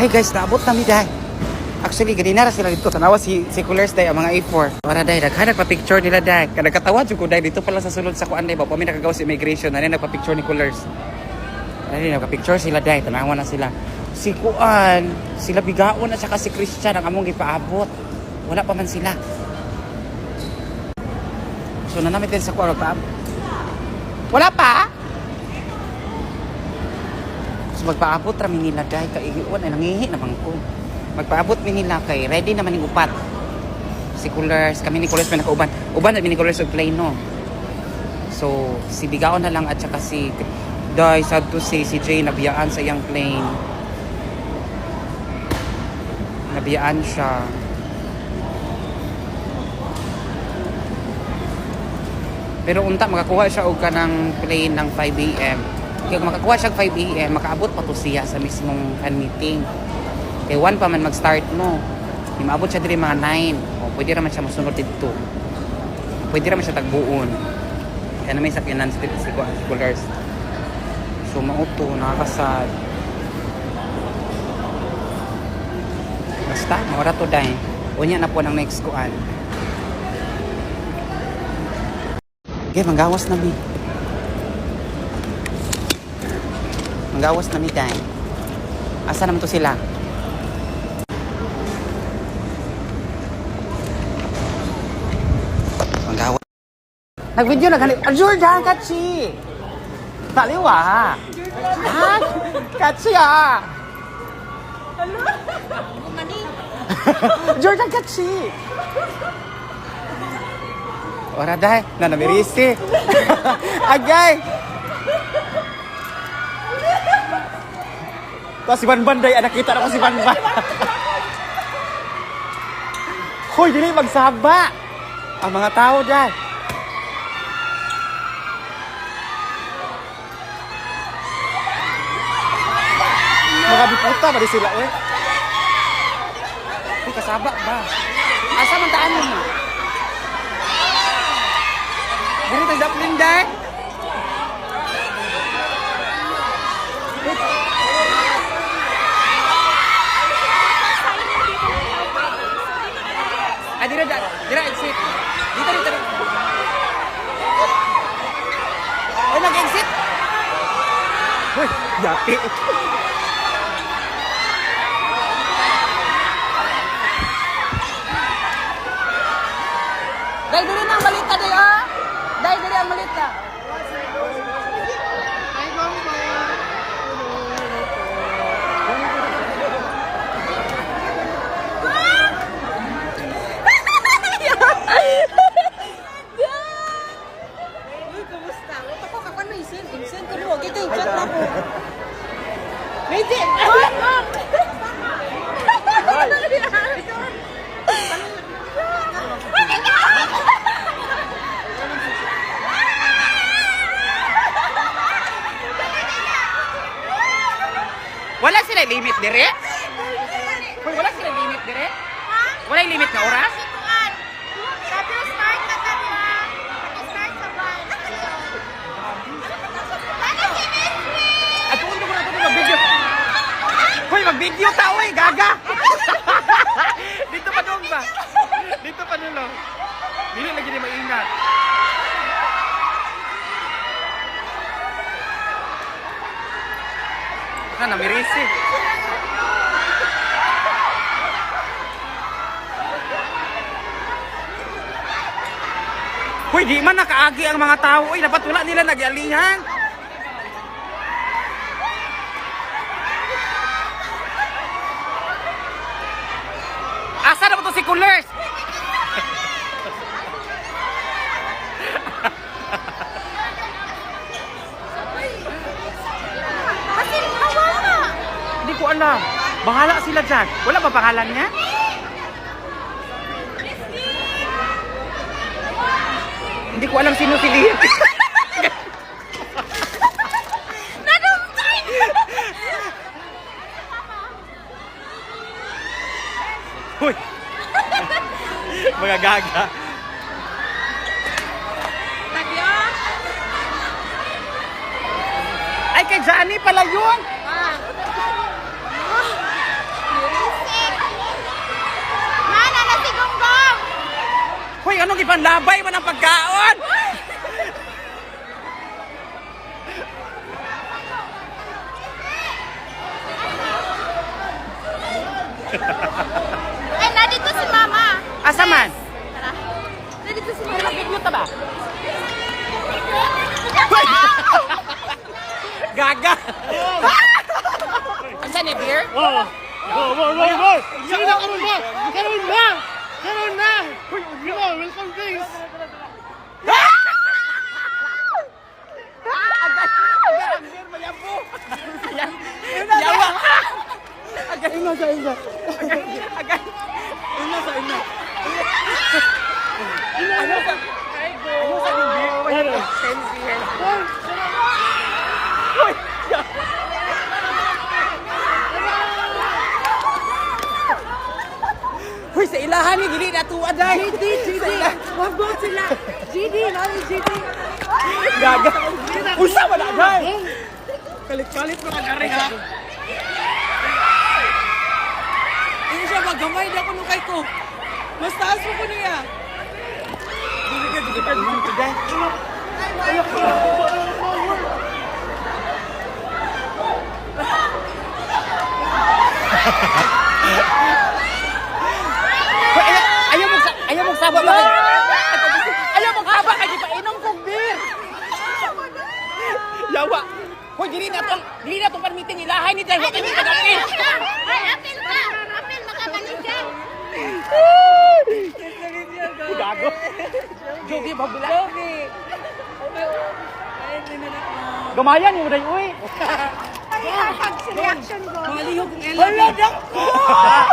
Hey guys, naabot namin dahil. Actually, ganina na sila dito. Tanawa si Coolers dahil ang mga A4. Para dahil, naghanap pa-picture nila dahil. Nagkatawa dyan ko dahil dito pala sa sulod sa kuan dahil. Pami nakagawa sa immigration. Nari nagpa-picture ni Coolers. Nari nagpa-picture sila dahil. Tanawa na sila. Si Kuan, sila Bigaon at saka si Christian ang among ipaabot. Wala pa man sila. So nanamit din sa Kuan magpaabot. Wala pa? So magpaabot rami nila dahil. Kaiiwan ay nangihi naman ko. Magpaabot mi nila kay ready naman yung upat. Si Coolers, kami ni Coolers may nakauban. Uban at ni Coolers og plane no. So si Bigaon na lang at saka si Dai sad to say si Jay nabiyaan sa iyang plane. Nabiyaan siya. Pero unta makakuha siya og kanang plane ng 5 AM. Kaya makakuha siya 5 AM, makaabot pa to siya sa mismong fan meeting. Kaya 1 pa man mag-start mo. Di maabot siya diri mga 9. O pwede raman siya masunod dito. Pwede raman siya tagbuon. Kaya na may sakyanan si Coolers. So mauto, nakakasad. Basta, maura to dahil. Unya na po ng next kuan. Okay, manggawas na mi. Manggawas na mi dahil. Asa naman to sila? Nag-video na ganit. Jordan, Katsi! Taliwa ha! Ha? Katsi ha! Jordan, Katsi! Ora dahil, namirisi. Agay! Ito si Banban dahil, nakita na ko si Banban. Hoy, dili magsaba! Ang mga tao dahil. Mga biputa ba di sila eh? Uy, kasaba ba? Asa man taan mo? Dili tayo daplin dahil? Ah, dira exit. Dito. Ay, nag-exit? Uy, yaki. Dahil dili na ang malita day, ah! Dahil dili ang malita. Uy, kumusta? Ito ko kapan may send. Send ko mo. Gito yung chat na ko. Medyo! Wala sila limit dire? Hoy, wala sila limit dire? Wala limit na oras? Sabi na start na kami ha. Start sa bar. At kung ko na ito mag-video. Hoy, mag-video tao eh, gaga! Dito pa doon ba? Dito pa nulo. Dili lagi na maingat. Na namirisi. Hoy, di man nakaagi ang mga tao. Uy, dapat wala nila nag-ialihan. Asa na ba ito si Coolers? Kasi hawa. Hindi ko alam. Bahala sila dyan. Wala ba pangalan niya? Hindi ko alam sino si Liam. Uy! Mga gaga. Ay, kay Johnny pala yun! Anong ipanlabay man ang pagkaon? Ay, nandito si Mama. Asa man? Tara. Nandito si Mama. Video ta ba? Gaga! Asa ni beer? Oh! Wow! Sino na karon ba? Karon na! Karon na! Uy, welcome drinks! Yawa! Ina sa ina! Ina sa ina! Ano sa Hoy, sa ilahan ni gili na tuwa dai. GD. Wag mo sila. GD, lalo GD. Gaga. Usa wala dai. Kalit-kalit mo kagari ha! Ayun siya, magamay na ko nung kay ko. Mas taas mo ko niya. Hoy, ayaw mo saba ba? Ayaw mo saba kay painom kong beer. Yawa. Hoy, dili na tong permiting ilahay ni dai. Wa kami kagapil. Ay, apil ka. Apil, makabalik ka. Gago. Jogi babila. Gamayan yung day uy. Reaction ko. Maliho kong Ella. Hala dak ko.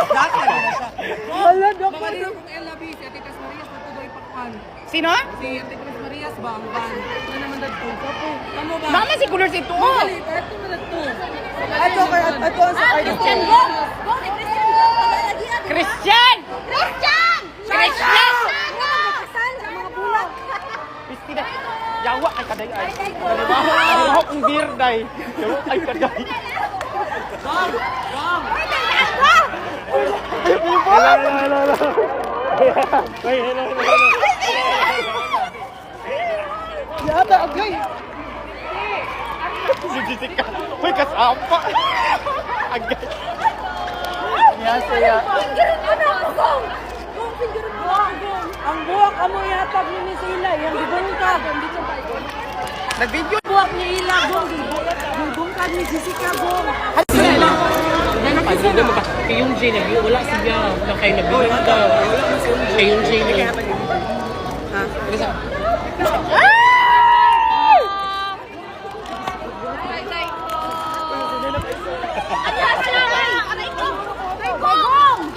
Daka na siya. Hala dak ko. Maliho kong Ella B. Si Ate Cas Marias na tuloy pakpan. Sino? Si Ate Cas Marias ba ang ban? Ano naman dito? Kamo ba? Mama si kulor si tuo. Dali, ito na dito. Ato ang sa Christian Go. Go ni Christian Go. Pagalagian. Christian! Christian! Christian! Kasal sa mga bulag. Pistina. Yawa ay kaday ay. Ako kong beer day. Yawa ay kaday. Yata, agay! Si Jessica! Uy, kasama! Agay! Yan siya! Ang buwak amo yatag ni Miss Ila, yang gibong ka. Nag-video. Buwak ni Ila, bong. Gibong ka ni Jessica, bong. Pagod mo ba? Kayong Jay, wala siya. Nakay nabilang daw. Kayong Jay na yan.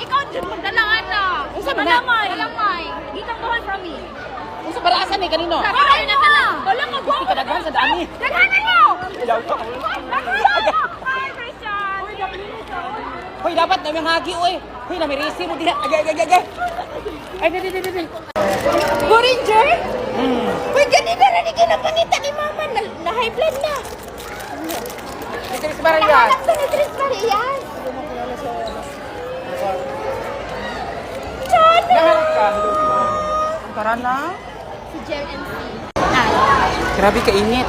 Ikaw dyan magdalaan na. Unsa man na? Dalamay. Gitang call from me. Unsa para asa ni kanino? Ay, na ka. Wala ka go. Kadaghan sa dami. Daghanan mo. Yawa. Hi, Christian. Hoy, dapat na yung hagi oy. Hoy, namirisi mo diha. Agay. Ay, di. Boringer? Uy, ganito na ni kinapangita ni Mama. Na-high blood na. Mr. Maria. Nakalap sa ni Tris Marias. Nahanap ka. Ang tara na. Si Jem and C. Grabe ka init.